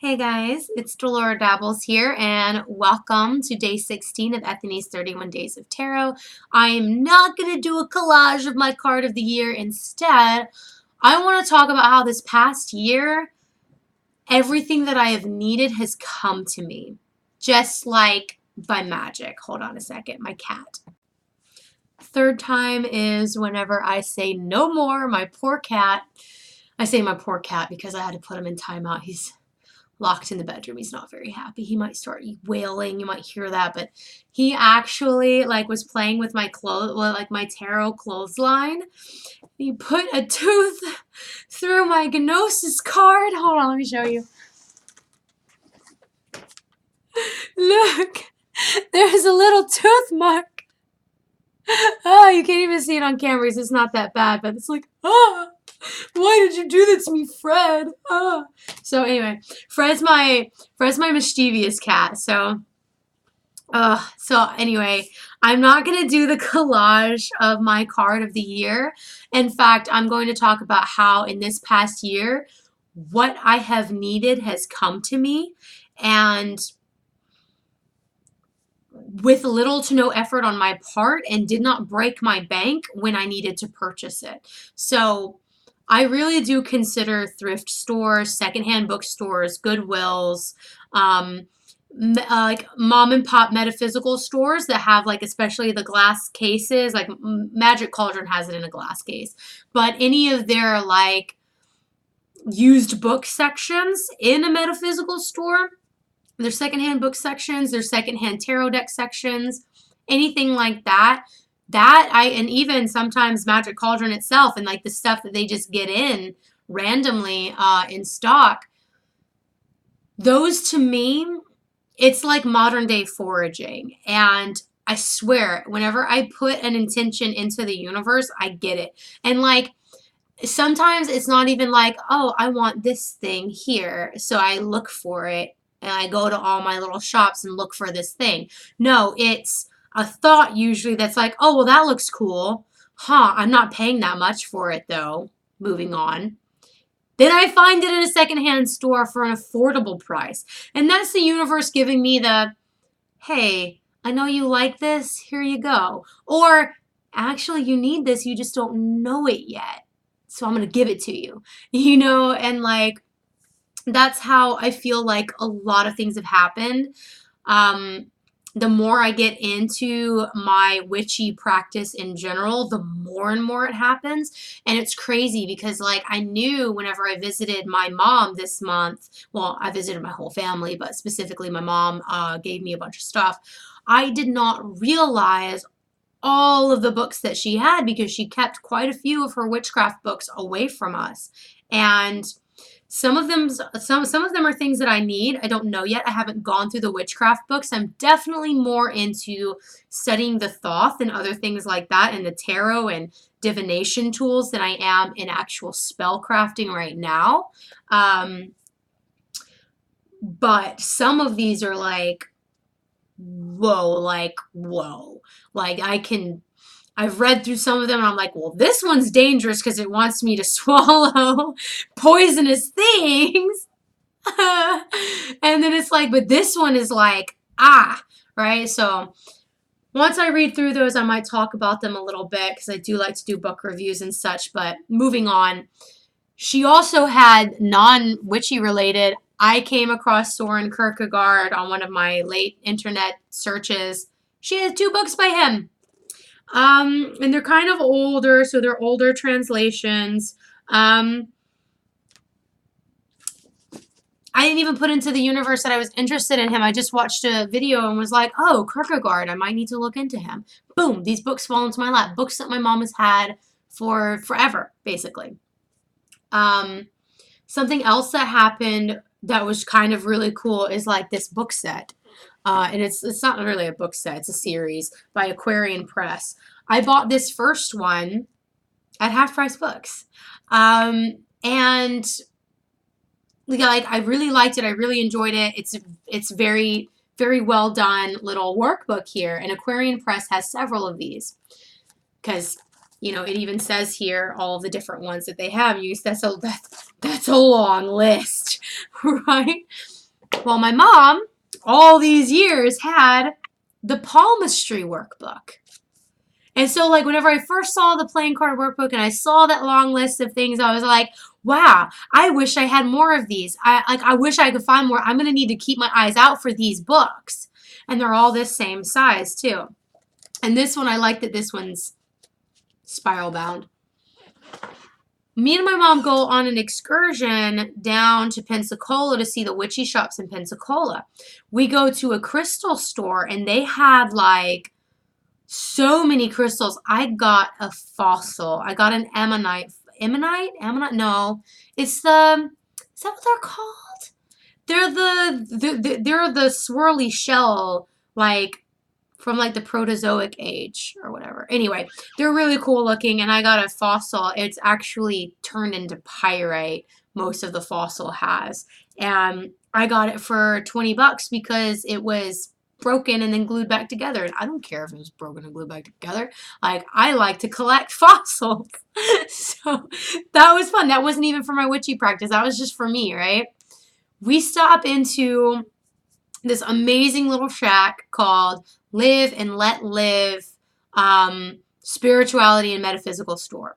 Hey guys, it's Delora Dabbles here, and welcome to day 16 of Ethany's 31 Days of Tarot. I am not going to do a collage of my card of the year. Instead, I want to talk about how this past year, everything that I have needed has come to me. Just like by magic. Hold on a second, my cat. Third time is whenever I say no more, my poor cat. I say my poor cat because I had to put him in timeout. He's locked in the bedroom. He's not very happy. He might start wailing. You might hear that, but he actually was playing with my my tarot clothesline. He put a tooth through my Gnosis card. Hold on, let me show you. Look, there's a little tooth mark. Oh, you can't even see it on camera because it's not that bad, but it's like, ah. Why did you do that to me, Fred? Oh. So anyway, Fred's my mischievous cat. So anyway, I'm not going to do the collage of my card of the year. In fact, I'm going to talk about how in this past year, what I have needed has come to me, and with little to no effort on my part, and did not break my bank when I needed to purchase it. So I really do consider thrift stores, secondhand bookstores, Goodwills, like mom and pop metaphysical stores that have especially the glass cases, like Magic Cauldron has it in a glass case, but any of their used book sections in a metaphysical store, their secondhand book sections, their secondhand tarot deck sections, anything like that. And even sometimes Magic Cauldron itself and the stuff that they just get in randomly in stock. Those to me, it's like modern day foraging. And I swear, whenever I put an intention into the universe, I get it. And sometimes it's not even oh, I want this thing here, so I look for it and I go to all my little shops and look for this thing. No, it's a thought usually that's oh, well, that looks cool. Huh, I'm not paying that much for it though. Moving on. Then I find it in a secondhand store for an affordable price. And that's the universe giving me the, hey, I know you like this, here you go. Or, actually, you need this, you just don't know it yet, so I'm going to give it to you. And that's how I feel a lot of things have happened. The more I get into my witchy practice in general, the more and more it happens. And it's crazy because I knew whenever I visited my mom this month, well, I visited my whole family, but specifically my mom gave me a bunch of stuff. I did not realize all of the books that she had because she kept quite a few of her witchcraft books away from us. And some of them are things that I need. I don't know yet. I haven't gone through the witchcraft books. I'm definitely more into studying the Thoth and other things like that, and the tarot and divination tools, than I am in actual spell crafting right now. But some of these are whoa. I've read through some of them and I'm well, this one's dangerous because it wants me to swallow poisonous things. And then it's but this one is right? So once I read through those, I might talk about them a little bit because I do like to do book reviews and such. But moving on, she also had non-witchy related. I came across Soren Kierkegaard on one of my late internet searches. She has 2 books by him. And they're kind of older, so they're older translations. I didn't even put into the universe that I was interested in him. I just watched a video and was oh, Kierkegaard, I might need to look into him. Boom, these books fall into my lap. Books that my mom has had for forever, basically. Something else that happened that was kind of really cool is this book set. And it's not really a book set, it's a series by Aquarian Press. I bought this first one at Half Price Books. And I really liked it. I really enjoyed it. It's very, very well done little workbook here. And Aquarian Press has several of these because it even says here all the different ones that they have used. That's a long list, right? Well, my mom, all these years, had the palmistry workbook. And so, like, whenever I first saw the playing card workbook and I saw that long list of things, I was like, wow, I wish I had more of these. I wish I could find more. I'm going to need to keep my eyes out for these books. And they're all this same size, too. And this one, I like that this one's spiral bound. Me and my mom go on an excursion down to Pensacola to see the witchy shops in Pensacola. We go to a crystal store, and they had, like, so many crystals. I got a fossil. I got an ammonite. Ammonite? No. Is that what they're called? They're the swirly shell, like, from, like, the Proterozoic age or whatever. Anyway, they're really cool looking, and I got a fossil. It's actually turned into pyrite, most of the fossil has. And I got it for $20 because it was broken and then glued back together. And I don't care if it was broken and glued back together. Like, I like to collect fossils. So that was fun. That wasn't even for my witchy practice. That was just for me, right? We stop into this amazing little shack called Live and Let Live Spirituality and Metaphysical Store.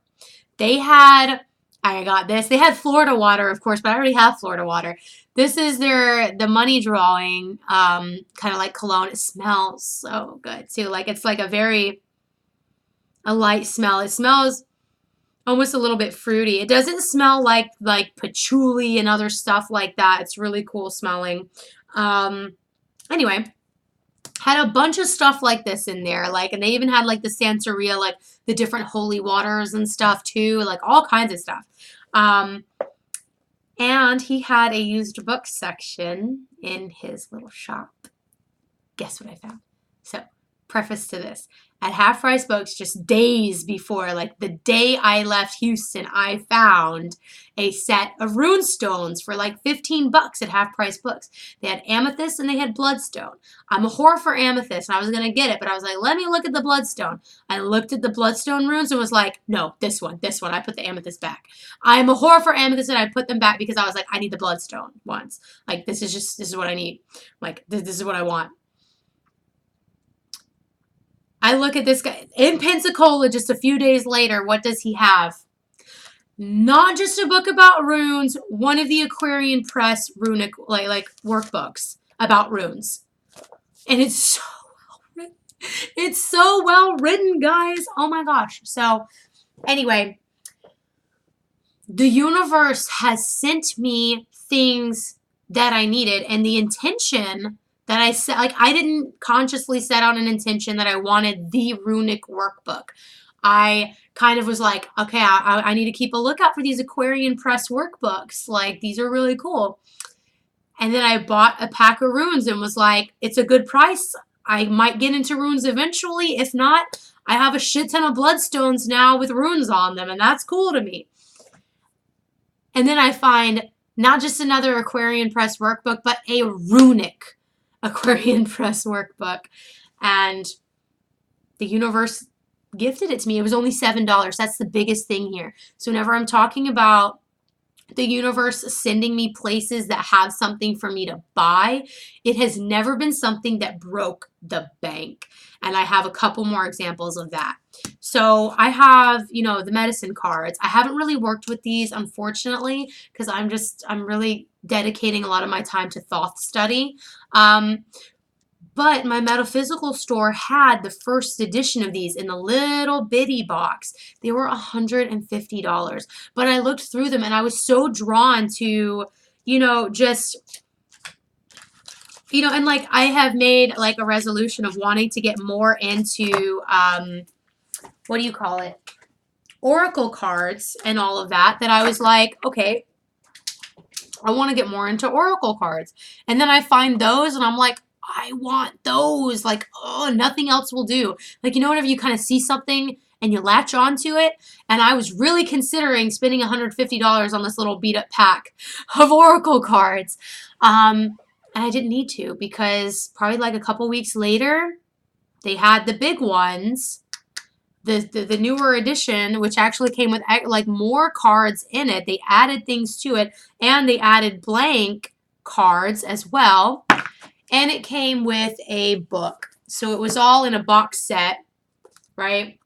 They had Florida water, of course, but I already have Florida water. This is the money drawing, kind of like cologne. It smells so good too. Like, it's like a light smell. It smells almost a little bit fruity. It doesn't smell like patchouli and other stuff like that. It's really cool smelling. Anyway, had a bunch of stuff like this in there, like, and they even had like the Santeria, like the different holy waters and stuff too, like all kinds of stuff. And he had a used book section in his little shop. Guess what I found? So, preface to this. At Half Price Books, just days before, like the day I left Houston, I found a set of rune stones for like $15 at Half Price Books. They had amethyst and they had bloodstone. I'm a whore for amethyst, and I was going to get it, but I was like, let me look at the bloodstone. I looked at the bloodstone runes and was like, no, this one. I put the amethyst back. I'm a whore for amethyst, and I put them back because I was like, I need the bloodstone ones. Like, this is what I need. Like, this is what I want. I look at this guy in Pensacola just a few days later. What does he have? Not just a book about runes, one of the Aquarian Press runic like workbooks about runes. And it's so well written. It's so well written, guys. Oh my gosh. So anyway, the universe has sent me things that I needed, and the intention that I set, like, I didn't consciously set out an intention that I wanted the runic workbook. I kind of was like, okay, I need to keep a lookout for these Aquarian Press workbooks. Like, these are really cool. And then I bought a pack of runes and was like, it's a good price. I might get into runes eventually. If not, I have a shit ton of bloodstones now with runes on them, and that's cool to me. And then I find not just another Aquarian Press workbook, but a runic Aquarian Press workbook, and the universe gifted it to me. It was only $7. That's the biggest thing here. So whenever I'm talking about the universe sending me places that have something for me to buy, it has never been something that broke the bank. And I have a couple more examples of that. So I have, the medicine cards. I haven't really worked with these, unfortunately, because I'm really dedicating a lot of my time to Thoth study. But my metaphysical store had the first edition of these in the little bitty box. They were $150. But I looked through them and I was so drawn to, and like I have made like a resolution of wanting to get more into, what do you call it? Oracle cards and all of that I was like, okay, I want to get more into Oracle cards. And then I find those and I'm like, I want those. Like, oh, nothing else will do. Like, whenever you kind of see something and you latch onto it. And I was really considering spending $150 on this little beat up pack of Oracle cards. And I didn't need to, because probably like a couple weeks later, they had the big ones the newer edition, which actually came with like more cards in it. They added things to it, and they added blank cards as well. And it came with a book. So it was all in a box set, right?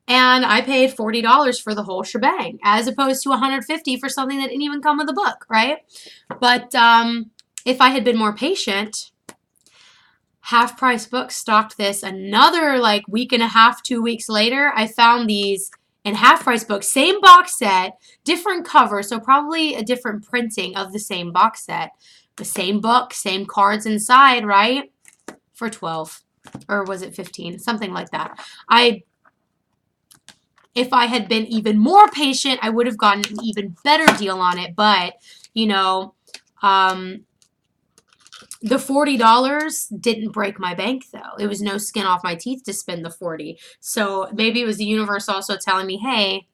And I paid $40 for the whole shebang, as opposed to $150 for something that didn't even come with a book, right? But if I had been more patient, Half Price Books stocked this another like week and a half, 2 weeks later. I found these in Half Price Books, same box set, different cover, so probably a different printing of the same box set. The same book, same cards inside, right? For 12, or was it 15? Something like that. If I had been even more patient, I would have gotten an even better deal on it. But, you know, the $40 didn't break my bank, though. It was no skin off my teeth to spend the $40. So maybe it was the universe also telling me, hey,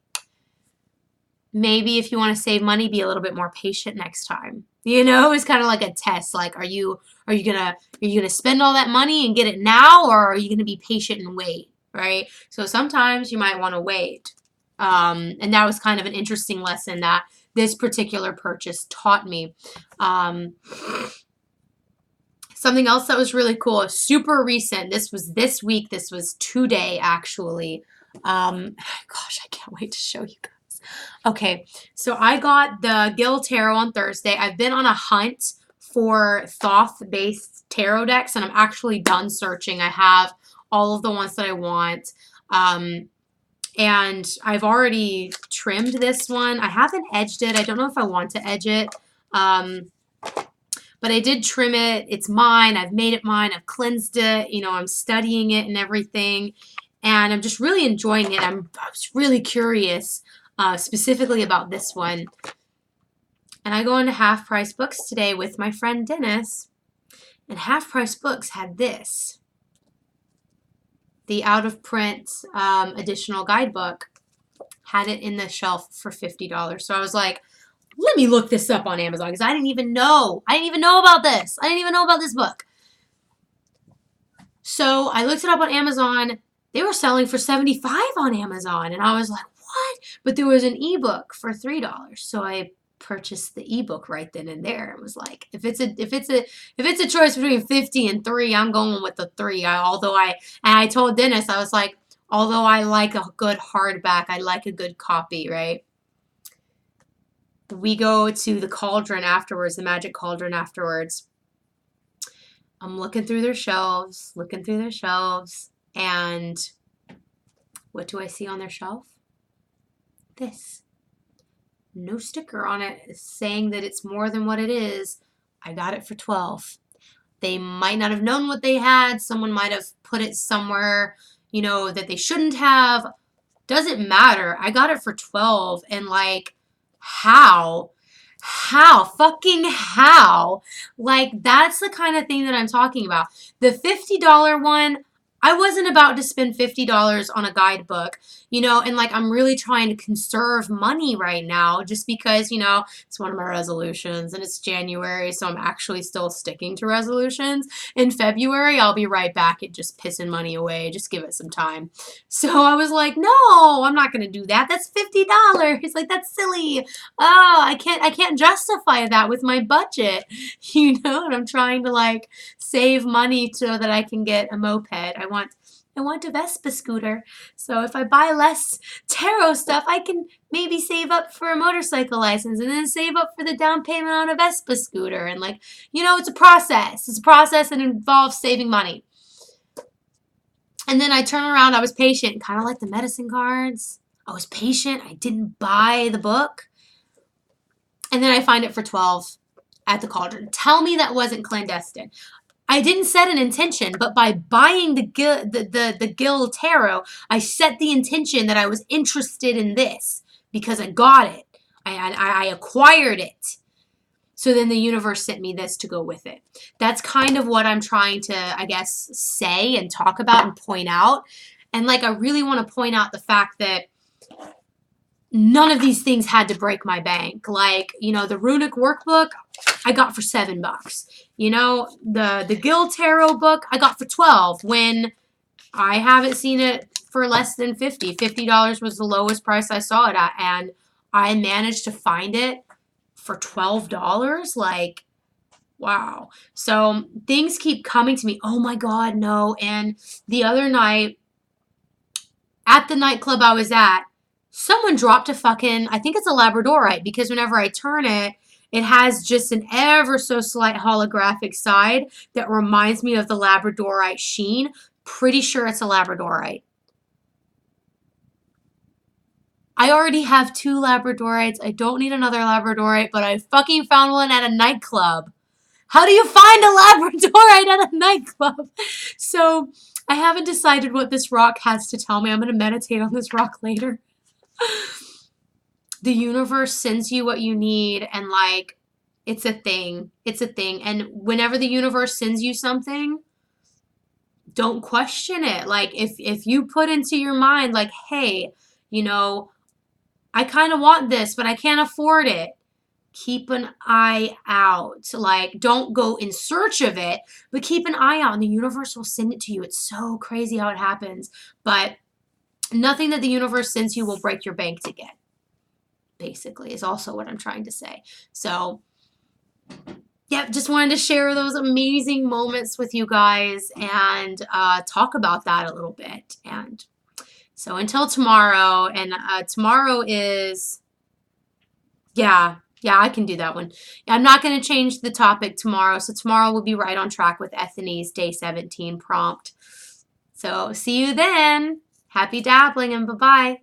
maybe if you want to save money, be a little bit more patient next time. You know, it's kind of like a test. Like, are you gonna spend all that money and get it now, or are you gonna be patient and wait? Right? So sometimes you might want to wait. And that was kind of an interesting lesson that this particular purchase taught me. Something else that was really cool, super recent. This was this week. This was today, actually. Gosh, I can't wait to show you guys. Okay, so I got the Gil Tarot on Thursday. I've been on a hunt for Thoth-based tarot decks, and I'm actually done searching. I have all of the ones that I want. And I've already trimmed this one. I haven't edged it. I don't know if I want to edge it. But I did trim it. It's mine. I've made it mine. I've cleansed it. You know, I'm studying it and everything. And I'm just really enjoying it. I was really curious specifically about this one. And I go into Half Price Books today with my friend Dennis. And Half Price Books had this. The out-of-print additional guidebook. Had it in the shelf for $50. So I was like, let me look this up on Amazon, because I didn't even know. I didn't even know about this. I didn't even know about this book. So I looked it up on Amazon. They were selling for $75 on Amazon. And I was like, what? But there was an ebook for $3. So I purchased the ebook right then and there. It was like, if it's a choice between 50 and 3, I'm going with the 3. I told Dennis, I was like, although I like a good hardback, I like a good copy, right? We go to the cauldron afterwards, the magic cauldron afterwards. I'm looking through their shelves, and what do I see on their shelf? This. No sticker on it saying that it's more than what it is. I got it for $12. They might not have known what they had. Someone might have put it somewhere, you know, that they shouldn't have. Doesn't matter. I got it for $12, and like, how? Fucking how? Like, that's the kind of thing that I'm talking about. The $50 one, I wasn't about to spend $50 on a guidebook, you know, and like, I'm really trying to conserve money right now just because, you know, it's one of my resolutions and it's January, so I'm actually still sticking to resolutions. In February, I'll be right back at just pissing money away. Just give it some time. So I was like, no, I'm not going to do that. That's $50. He's like, that's silly. Oh, I can't justify that with my budget, you know, and I'm trying to like save money so that I can get a moped. I want a Vespa scooter. So if I buy less tarot stuff, I can maybe save up for a motorcycle license and then save up for the down payment on a Vespa scooter. And like, you know, it's a process. It's a process that involves saving money. And then I turn around. I was patient, kind of like the medicine cards. I was patient. I didn't buy the book. And then I find it for $12 at the cauldron. Tell me that wasn't clandestine. I didn't set an intention, but by buying the Gil Tarot, I set the intention that I was interested in this because I got it. I acquired it. So then the universe sent me this to go with it. That's kind of what I'm trying to, I guess, say and talk about and point out. And like, I really want to point out the fact that none of these things had to break my bank. Like, you know, the Runic workbook, I got for $7. You know, the Gil Tarot book, I got for $12 when I haven't seen it for less than $50. $50 was the lowest price I saw it at, and I managed to find it for $12. Like, wow. So things keep coming to me. Oh my God, no. And the other night at the nightclub I was at, someone dropped a fucking, I think it's a Labradorite, because whenever I turn it, it has just an ever so slight holographic side that reminds me of the Labradorite sheen. Pretty sure it's a Labradorite. I already have 2 Labradorites. I don't need another Labradorite, but I fucking found one at a nightclub. How do you find a Labradorite at a nightclub? So I haven't decided what this rock has to tell me. I'm going to meditate on this rock later. The universe sends you what you need, and like, it's a thing. It's a thing. And whenever the universe sends you something, don't question it. Like, if you put into your mind, like, hey, you know, I kind of want this, but I can't afford it. Keep an eye out. Like, don't go in search of it, but keep an eye out, and the universe will send it to you. It's so crazy how it happens. But nothing that the universe sends you will break your bank to get, basically, is also what I'm trying to say. So, yeah, just wanted to share those amazing moments with you guys and talk about that a little bit. And so until tomorrow, and tomorrow is, yeah, I can do that one. I'm not going to change the topic tomorrow. So tomorrow we'll be right on track with Ethany's day 17 prompt. So see you then. Happy dabbling, and bye-bye.